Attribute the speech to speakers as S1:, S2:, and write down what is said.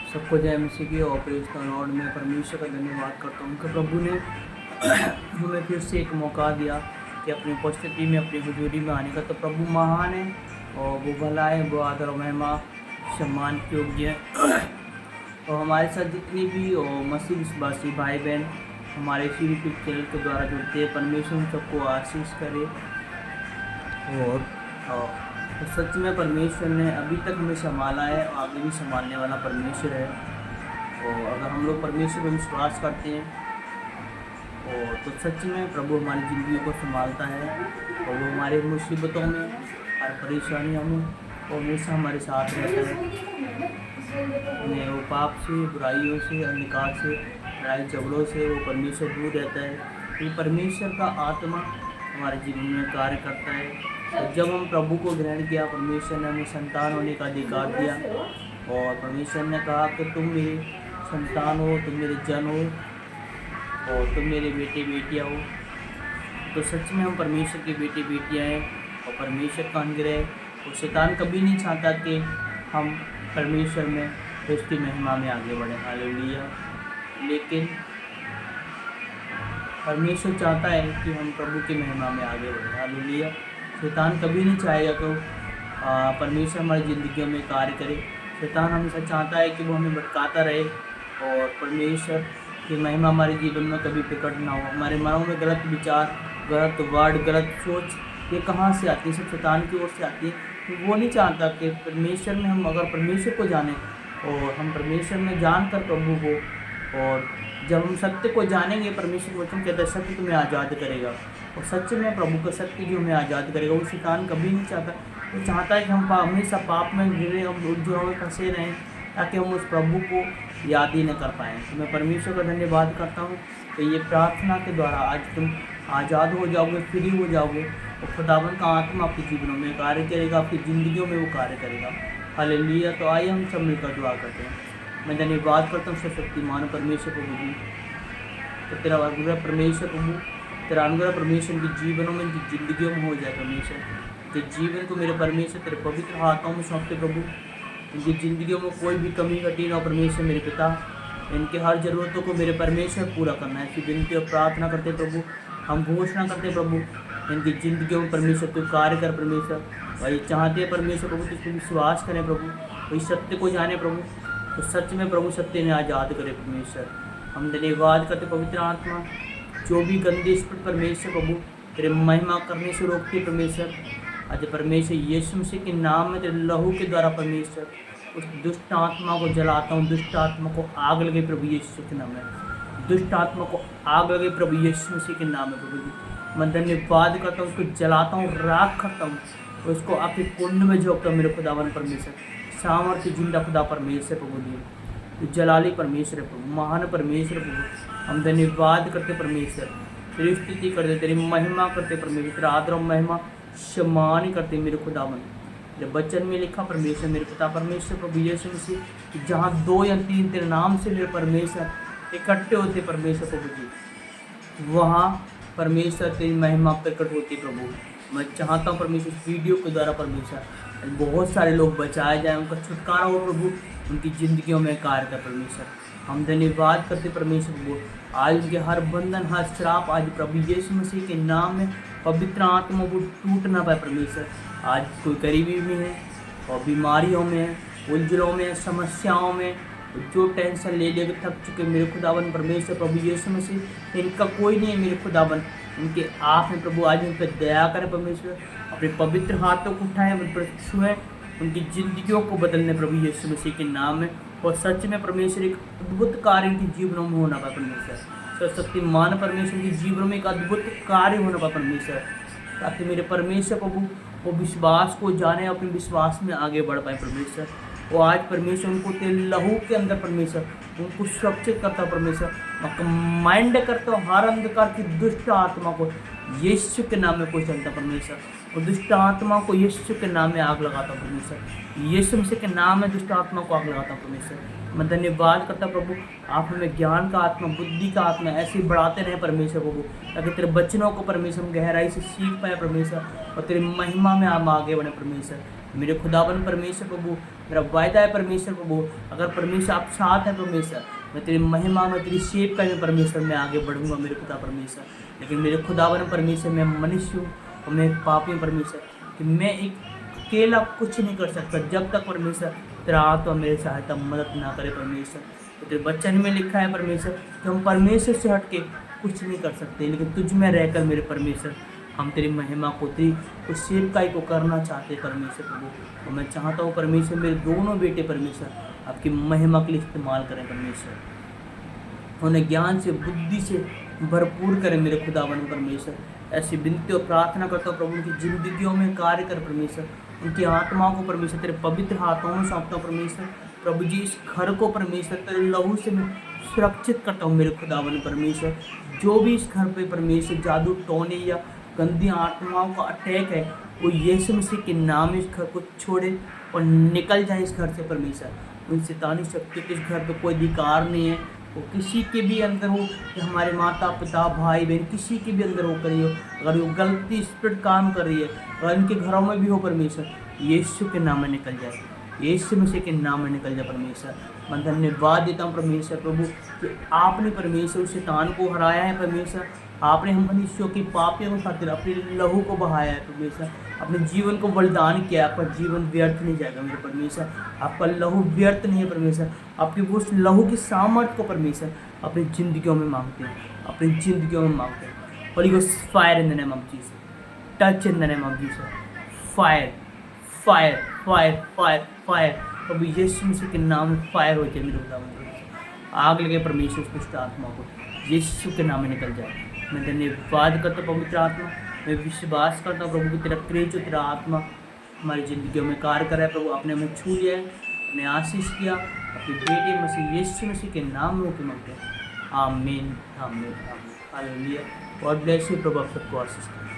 S1: सबको जय मसीह की और प्रेज़ द लॉर्ड। मैं परमेश्वर का धन्यवाद करता हूँ कि प्रभु ने हमें फिर से एक मौका दिया कि अपनी उपस्थिति में, अपनी हुजूरी में आने का। तो प्रभु महान है और वो भला है, वो आदर और महिमा सम्मान के योग्य है। और हमारे साथ जितने भी और मसीह विश्वासी भाई बहन हमारे इसी यूट्यूब चैनल के द्वारा जुड़ते हैं, परमेश्वर उन सबको आशीष करे। और तो सच में परमेश्वर ने अभी तक हमें संभाला है और आगे भी संभालने वाला परमेश्वर है। और अगर हम लोग परमेश्वर पर विश्वास करते हैं और तो सच में प्रभु हमारी ज़िंदगी को संभालता है और वो हमारे मुसीबतों में, हर परेशानियों में वो हमेशा हमारे साथ रहता है। हमें वो पाप से, बुराइयों से, अंधकार से, लड़ाई झगड़ों से वो परमेश्वर दूर रहता है। ये परमेश्वर का आत्मा हमारे जीवन में कार्य करता है। तो जब हम प्रभु को ग्रहण किया, परमेश्वर ने हमें संतान होने का अधिकार दिया और परमेश्वर ने कहा कि तुम मेरे संतान हो, तुम मेरे जन हो और तुम मेरे बेटे बेटियाँ हो। तो सच में हम परमेश्वर के बेटे बेटियाँ हैं और परमेश्वर का अनुग्रह। और शैतान कभी नहीं चाहता कि हम परमेश्वर में उसकी महिमा में आगे बढ़ें। हालेलुया। लेकिन परमेश्वर चाहता है कि हम प्रभु की महिमा में आगे बढ़ें। हालेलुया। शैतान कभी नहीं चाहेगा कि परमेश्वर हमारी ज़िंदगियों में कार्य करे। शैतान हमेशा चाहता है कि वो हमें भटकाता रहे और परमेश्वर की महिमा हमारे जीवन में कभी प्रकट ना हो। हमारे मनों में गलत विचार, गलत वर्ड, गलत सोच ये कहाँ से आती है? सब शैतान की ओर से आती है। तो वो नहीं चाहता कि परमेश्वर में हम अगर परमेश्वर को जानें और हम परमेश्वर में जानकर प्रभु को, और जब हम सत्य को जानेंगे, परमेश्वर वचन कहता है सत्य तुम्हें आज़ाद करेगा। और सच में प्रभु का सत्य जो हमें आज़ाद करेगा, वो शैतान कभी नहीं चाहता। वो चाहता है कि हम हमेशा पाप में गिरे, हम उलझनों में फंसे रहें ताकि हम उस प्रभु को याद ही न कर पाएँ। तो मैं परमेश्वर का धन्यवाद करता हूँ कि ये प्रार्थना के द्वारा आज तुम आज़ाद हो जाओगे, फ्री हो जाओगे और खुदावन का आत्मा आपके जीवनों में कार्य करेगा, आपकी ज़िंदगियों में वो कार्य करेगा। हालेलुया। तो आइए हम सब मिलकर दुआ करते हैं। मैं धन्यवाद करता हूँ सर्वशक्तिमान परमेश्वर प्रभु जी। तो तेरा अनुग्रह परमेश्वर प्रभु, तेरा अनुग्रह परमेश्वर के जीवनों में, इनकी ज़िंदगियों में हो जाए परमेश्वर। के जीवन को मेरे परमेश्वर तेरे पवित्र हाथों में सौंपते प्रभु। इनकी ज़िंदगियों में कोई भी कमी घटी ना परमेश्वर मेरे पिता। इनके हर ज़रूरतों को मेरे परमेश्वर पूरा करना है। ऐसी विनती और प्रार्थना करते प्रभु, हम घोषणा करते प्रभु, इनकी ज़िंदगियों में परमेश्वर तू कार्य कर परमेश्वर। वही चाहते हैं परमेश्वर प्रभु, तुझ पर विश्वास करें प्रभु, वही सत्य को जाने प्रभु। तो सच में प्रभु सत्य ने आज़ाद करे परमेश्वर। हम धन्यवाद करते पवित्र आत्मा, जो भी गंदे स्पिरिट परमेश्वर प्रभु तेरे महिमा करने से रोकते परमेश्वर, आज परमेश्वर यीशु मसीह के नाम में तेरे लहू के द्वारा परमेश्वर उस दुष्ट आत्मा को जलाता हूँ। दुष्ट आत्मा को आग लगे प्रभु यीशु के नाम में। दुष्ट आत्मा को आग लगे प्रभु यीशु मसीह के नाम में प्रभु जी। मैं धन्यवाद करता हूँ, उसको जलाता हूँ, राख करता हूँ और उसको आपके कुंड में झोंकता हूँ। मेरे खुदावन परमेश्वर, सामर्थ्य जिंदा खुदा परमेश्वर प्रभु जी, जलाली परमेश्वर प्रभु, महान परमेश्वर प्रभु। हम धन्यवाद करते परमेश्वर, तेरी स्तुति करते, तेरी महिमा करते परमेश्वर, तेरा आदर और महिमा सम्मान करते मेरे खुदावन। तेरे वचन में लिखा परमेश्वर मेरे पिता परमेश्वर प्रभु यीशु मसीह, जहाँ 2 या 3 तेरे नाम से मेरे परमेश्वर इकट्ठे होते परमेश्वर प्रभु जी, वहाँ परमेश्वर तेरी महिमा प्रकट होती प्रभु। मैं चाहता हूँ परमेश्वर इस वीडियो के द्वारा परमेश्वर बहुत सारे लोग बचाए जाएं, उनका छुटकारा हो प्रभु, उनकी ज़िंदगियों में कार्य कर परमेश्वर। हम धन्यवाद करते परमेश्वर प्रभु, आज उनके हर बंधन, हर श्राप आज प्रभु यीशु मसीह के नाम में पवित्र आत्मा को टूट ना पाए परमेश्वर। आज कोई गरीबी में है और बीमारियों में है, उलझनों में, समस्याओं में, जो टेंशन ले लेकर थक चुके मेरे खुदावन परमेश्वर प्रभु यीशु मसीह, इनका कोई नहीं है मेरे खुदावन, उनके आप हैं प्रभु। आज उन पर दया करें परमेश्वर, अपने पवित्र हाथों को उठाएं, उन पर छुएं, उनकी ज़िंदगियों को बदलने प्रभु यीशु मसीह के नाम में। और सच में परमेश्वर एक अद्भुत कार्य इनके जीवनों में होना पाए परमेश्वर। सर्वशक्तिमान परमेश्वर के जीवनों में एक अद्भुत कार्य होना पाए परमेश्वर, ताकि मेरे परमेश्वर प्रभु वो विश्वास को जाने, अपने विश्वास में आगे बढ़ पाए परमेश्वर। वो आज परमेश्वर उनको तेरे लहू के अंदर परमेश्वर उनको सुरक्षित करता परमेश्वर। माइंड करता हूँ हर अंधकार की दुष्ट आत्मा को यीशु के नाम में कोई चलता परमेश्वर, और दुष्ट आत्मा को यीशु के नाम में आग लगाता परमेश्वर। यीशु मसीह के नाम में दुष्ट आत्मा को आग लगाता परमेश्वर। मैं धन्यवाद करता प्रभु, आप हमें ज्ञान का आत्मा, बुद्धि का आत्मा ऐसे ही बढ़ाते रहे परमेश्वर प्रभु, ताकि तेरे बच्चनों को परमेश्वर हम गहराई से सीख पाए परमेश्वर और तेरी महिमा में हम आगे बढ़े परमेश्वर। मेरे खुदावन परमेश्वर प्रभु, मेरा वायदा है परमेश्वर प्रभु, अगर परमेश्वर आप साथ हैं परमेश्वर, मैं तेरी महिमा में तेरी सेवका में परमेश्वर मैं आगे बढ़ूंगा मेरे खुदा परमेश्वर। लेकिन मेरे खुदावन परमेश्वर मैं मनुष्य हूँ और मैं पापी हूँ परमेश्वर, कि मैं एक अकेला कुछ नहीं कर सकता जब तक परमेश्वर तेरा आत्मा मेरी सहायता मदद ना करे परमेश्वर। तो तेरे वचन में लिखा है परमेश्वर कि हम परमेश्वर से हट के कुछ नहीं कर सकते, लेकिन तुझ में रहकर मेरे परमेश्वर हम तेरी महिमा को तेरी उस सेवकाई को करना चाहते हैं परमेश्वर प्रभु। और मैं चाहता हूँ परमेश्वर मेरे दोनों बेटे परमेश्वर आपकी महिमा के लिए इस्तेमाल करें परमेश्वर, उन्हें ज्ञान से बुद्धि से भरपूर करें मेरे खुदावन परमेश्वर। ऐसी विनती और प्रार्थना करता हूँ प्रभु, उनकी जिंदगियों में कार्य कर परमेश्वर, उनकी आत्माओं को परमेश्वर तेरे पवित्र हाथों में सौंपता हूँ परमेश्वर। प्रभु जी इस घर को परमेश्वर तेरे लहू से मैं सुरक्षित करता हूँ मेरे खुदावन परमेश्वर। जो भी इस घर पे परमेश्वर जादू टोने या गंदी आत्माओं का अटैक है, वो यीशु मसीह के नाम इस घर को छोड़े और निकल जाए इस घर से परमेश्वर। उन शैतानी शक्तियों के इस घर पे कोई अधिकार नहीं है, वो किसी के भी अंदर हो, कि हमारे माता पिता भाई बहन किसी के भी अंदर हो कर रही हो, अगर वो गलती स्पिरिट काम कर रही है, अगर इनके घरों में भी हो परमेश्वर, यीशु के नाम में निकल जाए, यीशु मसीह के नाम में निकल जाए परमेश्वर। मैं धन्यवाद देता हूँ परमेश्वर प्रभु कि आपने परमेश्वर उस शैतान को हराया है परमेश्वर। आपने हम मनुष्यों की पापियों के खातिर अपने लहू को बहाया है परमेश्वर, अपने जीवन को बलिदान किया। आपका जीवन व्यर्थ नहीं जाएगा मेरे परमेश्वर, आपका लहू व्यर्थ नहीं है परमेश्वर। आपकी उस लहू की सामर्थ को परमेश्वर अपनी जिंदगियों में मांगते हैं, अपनी जिंदगियों में मांगते हैं। Holy Ghost fire in the name of Jesus, touch in the name of Jesus, fire fire fire fire fire. प्रभु यीशु मसीह के नाम में फायर हो जाए मेरे खुदावंद, आग लगे परमेश्वर उस दुष्ट आत्मा को यीशु के नाम में निकल जाए। मैं धन्यवाद करता हूँ पवित्र आत्मा, मैं विश्वास करता हूँ प्रभु की तेरा क्रेज और तेरा आत्मा हमारी ज़िंदगियों में कार्य कर रहा है प्रभु। आपने हमें छू लिया है, अपने आशीष किया, अपने बेटे मसीह यीशु मसीह के नाम में होकर मांगते हैं। आमीन आमीन आमीन, हालेलुया। गॉड ब्लेस यू प्रभु, आप सबको आशीष करें।